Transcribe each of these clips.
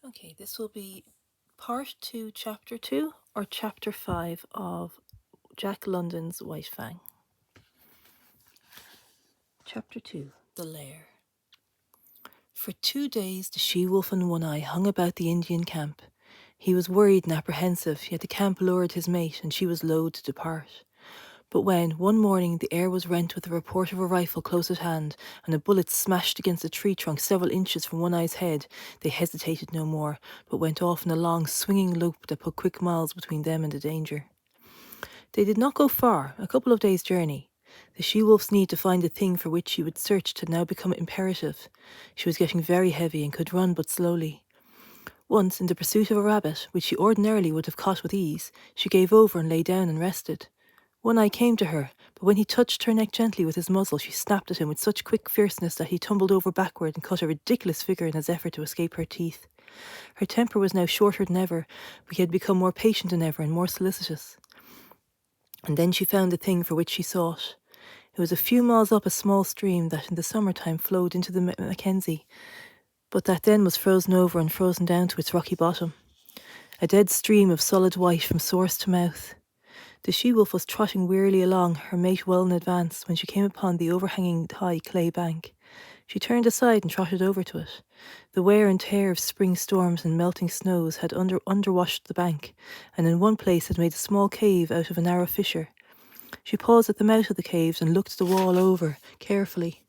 Okay, this will be part 2, chapter 2, or chapter 5 of Jack London's White Fang. Chapter 2, The Lair. For 2 days the she-wolf and One Eye hung about the Indian camp. He was worried and apprehensive, yet the camp lured his mate, and she was loath to depart. But when, one morning, the air was rent with the report of a rifle close at hand, and a bullet smashed against a tree trunk several inches from One Eye's head, they hesitated no more, but went off in a long, swinging lope that put quick miles between them and the danger. They did not go far, a couple of days' journey. The she-wolf's need to find the thing for which she would search had now become imperative. She was getting very heavy and could run but slowly. Once, in the pursuit of a rabbit, which she ordinarily would have caught with ease, she gave over and lay down and rested. One Eye came to her, but when he touched her neck gently with his muzzle, she snapped at him with such quick fierceness that he tumbled over backward and cut a ridiculous figure in his effort to escape her teeth. Her temper was now shorter than ever, but he had become more patient than ever and more solicitous. And then she found the thing for which she sought. It was a few miles up a small stream that in the summer-time flowed into the Mackenzie, but that then was frozen over and frozen down to its rocky bottom. A dead stream of solid white from source to mouth. The she-wolf was trotting wearily along, her mate well in advance, when she came upon the overhanging high clay bank. She turned aside and trotted over to it. The wear and tear of spring storms and melting snows had underwashed the bank, and in one place had made a small cave out of a narrow fissure. She paused at the mouth of the cave and looked the wall over, carefully.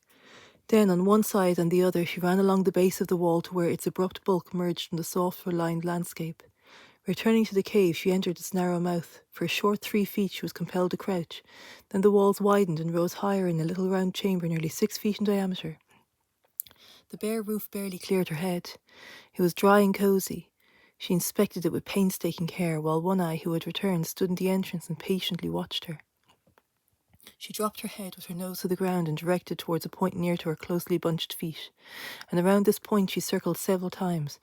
Then, on one side and the other, she ran along the base of the wall to where its abrupt bulk merged from the soft-lined landscape. Returning to the cave, she entered its narrow mouth. For a short 3 feet she was compelled to crouch. Then the walls widened and rose higher in a little round chamber nearly 6 feet in diameter. The bare roof barely cleared her head. It was dry and cosy. She inspected it with painstaking care, while One Eye, who had returned, stood in the entrance and patiently watched her. She dropped her head with her nose to the ground and directed towards a point near to her closely bunched feet, and around this point she circled several times.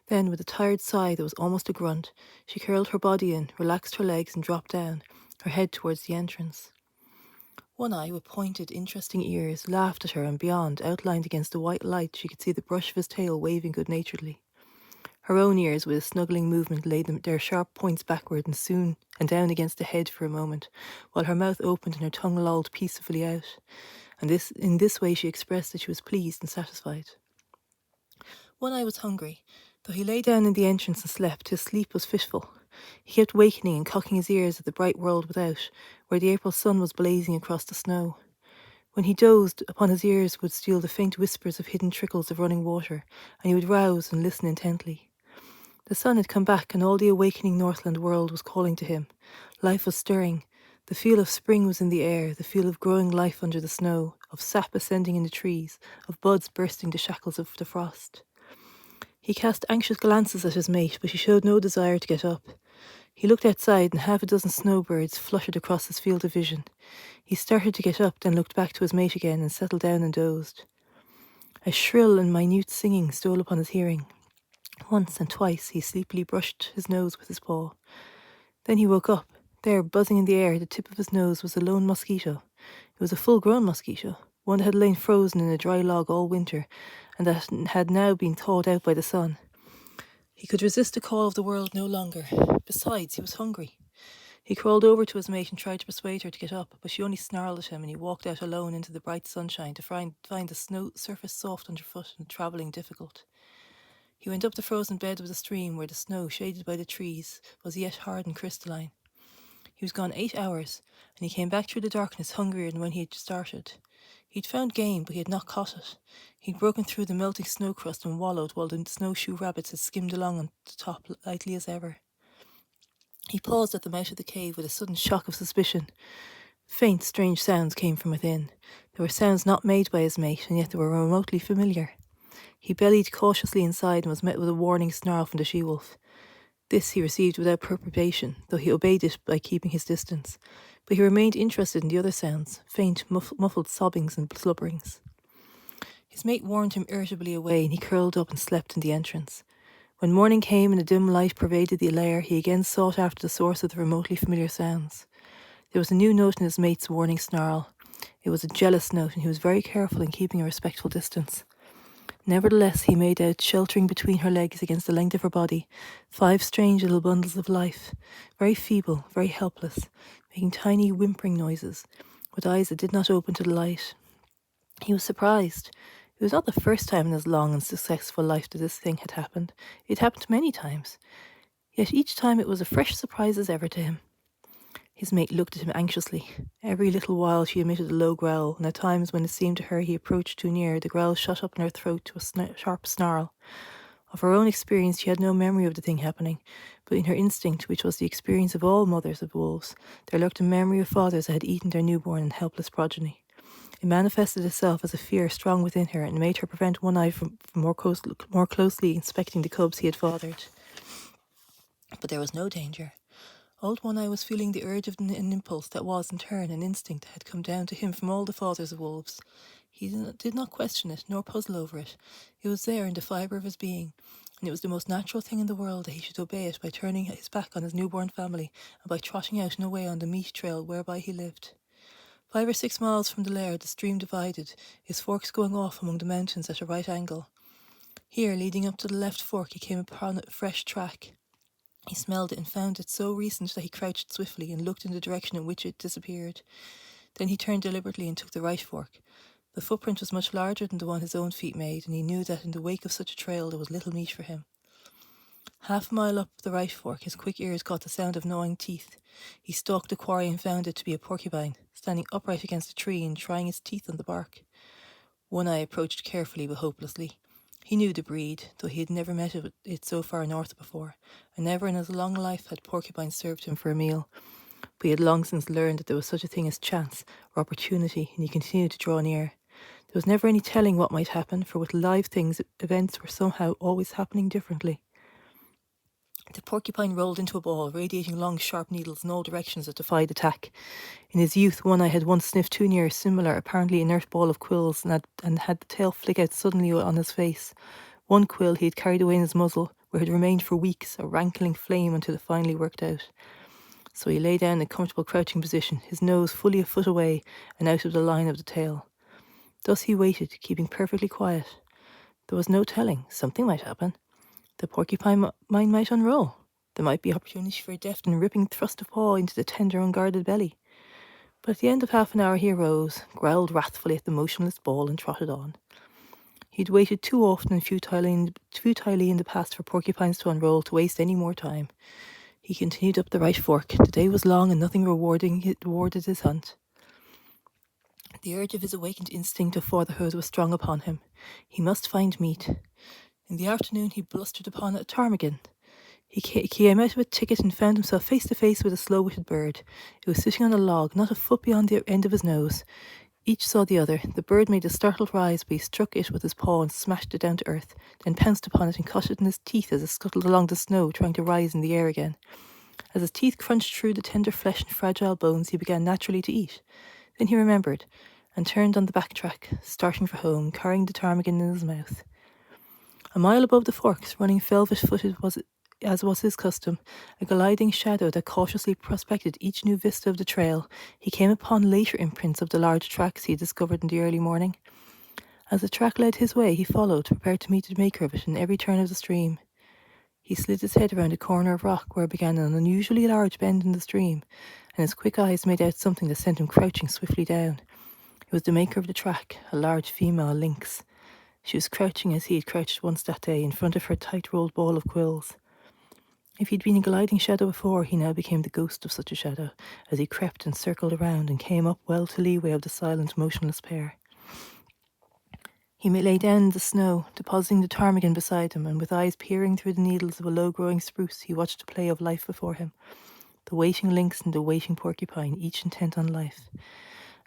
Then, with a tired sigh that was almost a grunt, she curled her body in, relaxed her legs, and dropped down, her head towards the entrance. One Eye, with pointed, interesting ears, laughed at her, and beyond, outlined against the white light, she could see the brush of his tail waving good-naturedly. Her own ears, with a snuggling movement, laid their sharp points backward and soon and down against the head for a moment, while her mouth opened and her tongue lolled peacefully out. And in this way she expressed that she was pleased and satisfied. One Eye was hungry. Though he lay down in the entrance and slept, his sleep was fitful. He kept wakening and cocking his ears at the bright world without, where the April sun was blazing across the snow. When he dozed, upon his ears would steal the faint whispers of hidden trickles of running water, and he would rouse and listen intently. The sun had come back, and all the awakening Northland world was calling to him. Life was stirring. The feel of spring was in the air, the feel of growing life under the snow, of sap ascending in the trees, of buds bursting the shackles of the frost. He cast anxious glances at his mate, but she showed no desire to get up. He looked outside, and 6 snowbirds fluttered across his field of vision. He started to get up, then looked back to his mate again, and settled down and dozed. A shrill and minute singing stole upon his hearing. Once and twice he sleepily brushed his nose with his paw. Then he woke up. There, buzzing in the air, at the tip of his nose, was a lone mosquito. It was a full-grown mosquito, one that had lain frozen in a dry log all winter, and that had now been thawed out by the sun. He could resist the call of the world no longer. Besides, he was hungry. He crawled over to his mate and tried to persuade her to get up, but she only snarled at him, and he walked out alone into the bright sunshine to find the snow surface soft underfoot and travelling difficult. He went up the frozen bed of the stream where the snow, shaded by the trees, was yet hard and crystalline. He was gone 8 hours, and he came back through the darkness hungrier than when he had started. He'd found game, but he had not caught it. He'd broken through the melting snow crust and wallowed while the snowshoe rabbits had skimmed along on the top lightly as ever. He paused at the mouth of the cave with a sudden shock of suspicion. Faint, strange sounds came from within. They were sounds not made by his mate, and yet they were remotely familiar. He bellied cautiously inside and was met with a warning snarl from the she-wolf. This he received without perturbation, though he obeyed it by keeping his distance. But he remained interested in the other sounds, faint, muffled sobbings and slubberings. His mate warned him irritably away, and he curled up and slept in the entrance. When morning came and a dim light pervaded the lair, he again sought after the source of the remotely familiar sounds. There was a new note in his mate's warning snarl. It was a jealous note, and he was very careful in keeping a respectful distance. Nevertheless, he made out, sheltering between her legs against the length of her body, 5 strange little bundles of life, very feeble, very helpless, making tiny whimpering noises, with eyes that did not open to the light. He was surprised. It was not the first time in his long and successful life that this thing had happened. It happened many times. Yet each time it was a fresh surprise as ever to him. His mate looked at him anxiously. Every little while she emitted a low growl, and at times when it seemed to her he approached too near, the growl shot up in her throat to a sharp snarl. Of her own experience she had no memory of the thing happening, but in her instinct, which was the experience of all mothers of wolves, there lurked a memory of fathers that had eaten their newborn and helpless progeny. It manifested itself as a fear strong within her, and made her prevent One Eye from more closely inspecting the cubs he had fathered. But there was no danger. Old One Eye was feeling the urge of an impulse that was, in turn, an instinct that had come down to him from all the fathers of wolves. He did not question it, nor puzzle over it. It was there in the fibre of his being, and it was the most natural thing in the world that he should obey it by turning his back on his newborn family and by trotting out and away on the meat trail whereby he lived. 5 or 6 miles from the lair, the stream divided, its forks going off among the mountains at a right angle. Here, leading up to the left fork, he came upon a fresh track. He smelled it and found it so recent that he crouched swiftly and looked in the direction in which it disappeared. Then he turned deliberately and took the right fork. The footprint was much larger than the one his own feet made, and he knew that in the wake of such a trail there was little meat for him. Half a mile up the right fork, his quick ears caught the sound of gnawing teeth. He stalked the quarry and found it to be a porcupine, standing upright against a tree and trying its teeth on the bark. One Eye approached carefully but hopelessly. He knew the breed, though he had never met it so far north before, and never in his long life had porcupine served him for a meal. But he had long since learned that there was such a thing as chance or opportunity, and he continued to draw near. There was never any telling what might happen, for with live things, events were somehow always happening differently. The porcupine rolled into a ball, radiating long, sharp needles in all directions that defied attack. In his youth, One Eye had once sniffed too near a similar, apparently inert ball of quills and had the tail flick out suddenly on his face. One quill he had carried away in his muzzle, where it had remained for weeks, a rankling flame until it finally worked out. So he lay down in a comfortable crouching position, his nose fully a foot away and out of the line of the tail. Thus he waited, keeping perfectly quiet. There was no telling. Something might happen. The porcupine mind might unroll. There might be opportunity for a deft and ripping thrust of paw into the tender, unguarded belly. But at the end of half an hour he arose, growled wrathfully at the motionless ball, and trotted on. He'd waited too often and futilely in the past for porcupines to unroll to waste any more time. He continued up the right fork. The day was long and nothing rewarded his hunt. The urge of his awakened instinct of fatherhood was strong upon him. He must find meat. In the afternoon he blustered upon a ptarmigan. He came out of a thicket and found himself face to face with a slow-witted bird. It was sitting on a log, not a foot beyond the end of his nose. Each saw the other. The bird made a startled rise, but he struck it with his paw and smashed it down to earth, then pounced upon it and caught it in his teeth as it scuttled along the snow, trying to rise in the air again. As his teeth crunched through the tender flesh and fragile bones, he began naturally to eat. Then he remembered, and turned on the back track, starting for home, carrying the ptarmigan in his mouth. A mile above the forks, running velvet-footed as was his custom, a gliding shadow that cautiously prospected each new vista of the trail, he came upon later imprints of the large tracks he had discovered in the early morning. As the track led his way, he followed, prepared to meet the maker of it in every turn of the stream. He slid his head around a corner of rock where began an unusually large bend in the stream, and his quick eyes made out something that sent him crouching swiftly down. It was the maker of the track, a large female lynx. She was crouching as he had crouched once that day, in front of her tight-rolled ball of quills. If he'd been a gliding shadow before, he now became the ghost of such a shadow, as he crept and circled around and came up well to leeway of the silent, motionless pair. He lay down in the snow, depositing the ptarmigan beside him, and with eyes peering through the needles of a low-growing spruce, he watched the play of life before him. The waiting lynx and the waiting porcupine, each intent on life.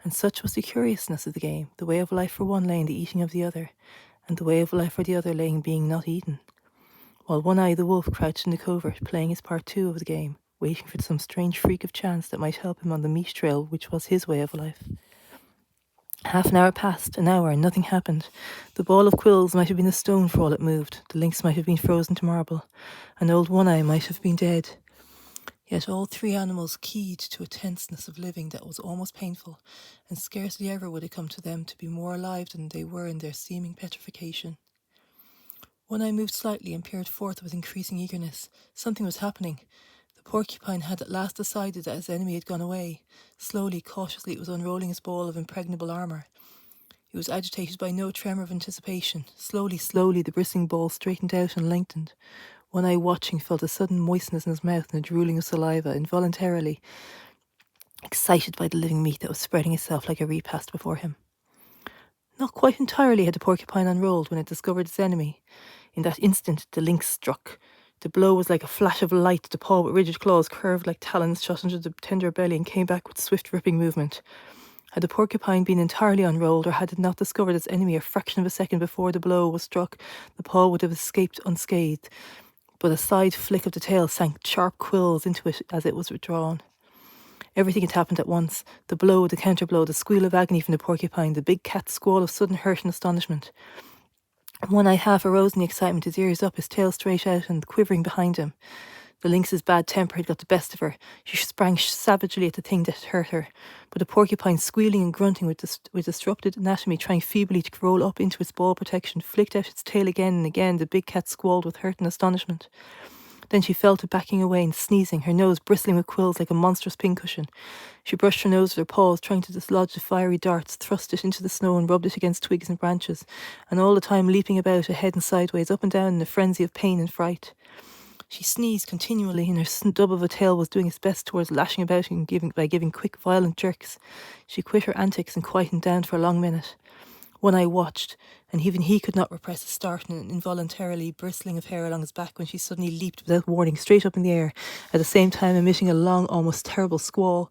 And such was the curiousness of the game. The way of life for one lay in the eating of the other, and the way of life for the other lay in being not eaten. While One Eye the wolf crouched in the covert, playing his part too of the game, waiting for some strange freak of chance that might help him on the meat trail which was his way of life. Half an hour passed, an hour, and nothing happened. The ball of quills might have been a stone for all it moved, the lynx might have been frozen to marble, and old One Eye might have been dead. Yet all 3 animals keyed to a tenseness of living that was almost painful, and scarcely ever would it come to them to be more alive than they were in their seeming petrification. One eye moved slightly and peered forth with increasing eagerness. Something was happening. The porcupine had at last decided that his enemy had gone away. Slowly, cautiously, it was unrolling its ball of impregnable armour. It was agitated by no tremor of anticipation. Slowly, slowly, the bristling ball straightened out and lengthened. One eye watching felt a sudden moistness in his mouth and a drooling of saliva, involuntarily excited by the living meat that was spreading itself like a repast before him. Not quite entirely had the porcupine unrolled when it discovered its enemy. In that instant, the lynx struck. The blow was like a flash of light. The paw with rigid claws curved like talons shot into the tender belly and came back with swift ripping movement. Had the porcupine been entirely unrolled, or had it not discovered its enemy a fraction of a second before the blow was struck, the paw would have escaped unscathed. But a side flick of the tail sank sharp quills into it as it was withdrawn. Everything had happened at once. The blow, the counterblow, the squeal of agony from the porcupine, the big cat's squall of sudden hurt and astonishment. One eye half arose in the excitement, his ears up, his tail straight out and quivering behind him. The lynx's bad temper had got the best of her. She sprang savagely at the thing that had hurt her. But the porcupine, squealing and grunting with disrupted anatomy, trying feebly to roll up into its ball protection, flicked out its tail again and again. The big cat squalled with hurt and astonishment. Then she fell to backing away and sneezing, her nose bristling with quills like a monstrous pincushion. She brushed her nose with her paws, trying to dislodge the fiery darts, thrust it into the snow and rubbed it against twigs and branches, and all the time leaping about ahead and sideways, up and down in a frenzy of pain and fright. She sneezed continually, and her stub of a tail was doing its best towards lashing about and giving quick, violent jerks. She quit her antics and quietened down for a long minute. One eye watched, and even he could not repress a start and an involuntarily bristling of hair along his back when she suddenly leaped without warning straight up in the air, at the same time emitting a long, almost terrible squall.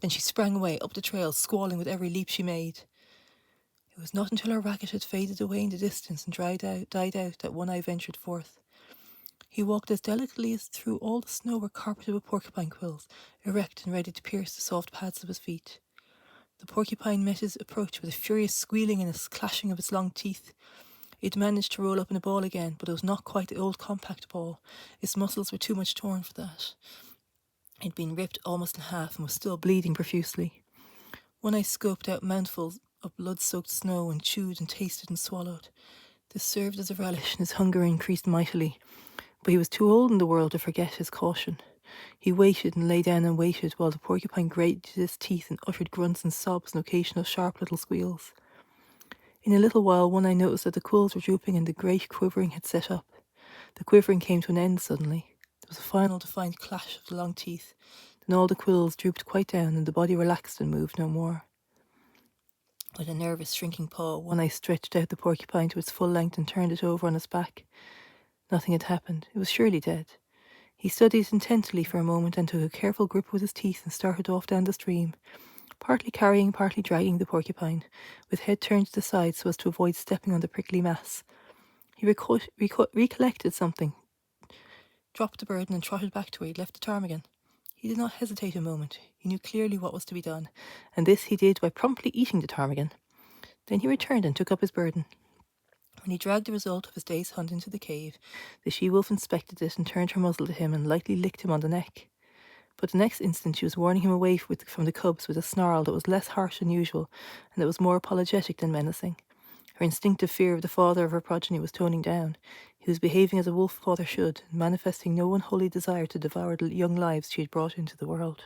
Then she sprang away, up the trail, squalling with every leap she made. It was not until her racket had faded away in the distance and died out that One Eye ventured forth. He walked as delicately as through all the snow were carpeted with porcupine quills, erect and ready to pierce the soft pads of his feet. The porcupine met his approach with a furious squealing and a clashing of its long teeth. It managed to roll up in a ball again, but it was not quite the old compact ball. Its muscles were too much torn for that. It had been ripped almost in half and was still bleeding profusely. One Eye scooped out mouthfuls of blood-soaked snow and chewed and tasted and swallowed. This served as a relish, and his hunger increased mightily. But he was too old in the world to forget his caution. He waited and lay down and waited while the porcupine grated his teeth and uttered grunts and sobs and occasional sharp little squeals. In a little while, One Eye noticed that the quills were drooping and the great quivering had set up. The quivering came to an end suddenly. There was a final defiant clash of the long teeth. Then all the quills drooped quite down and the body relaxed and moved no more. With a nervous, shrinking paw, One Eye stretched out the porcupine to its full length and turned it over on its back. Nothing had happened. It was surely dead. He studied it intently for a moment and took a careful grip with his teeth and started off down the stream, partly carrying, partly dragging the porcupine, with head turned to the side so as to avoid stepping on the prickly mass. He recollected something, dropped the burden and trotted back to where he'd left the ptarmigan. He did not hesitate a moment. He knew clearly what was to be done, and this he did by promptly eating the ptarmigan. Then he returned and took up his burden. When he dragged the result of his day's hunt into the cave, the she-wolf inspected it and turned her muzzle to him and lightly licked him on the neck. But the next instant she was warning him away from the cubs with a snarl that was less harsh than usual and that was more apologetic than menacing. Her instinctive fear of the father of her progeny was toning down. He was behaving as a wolf father should, manifesting no unholy desire to devour the young lives she had brought into the world.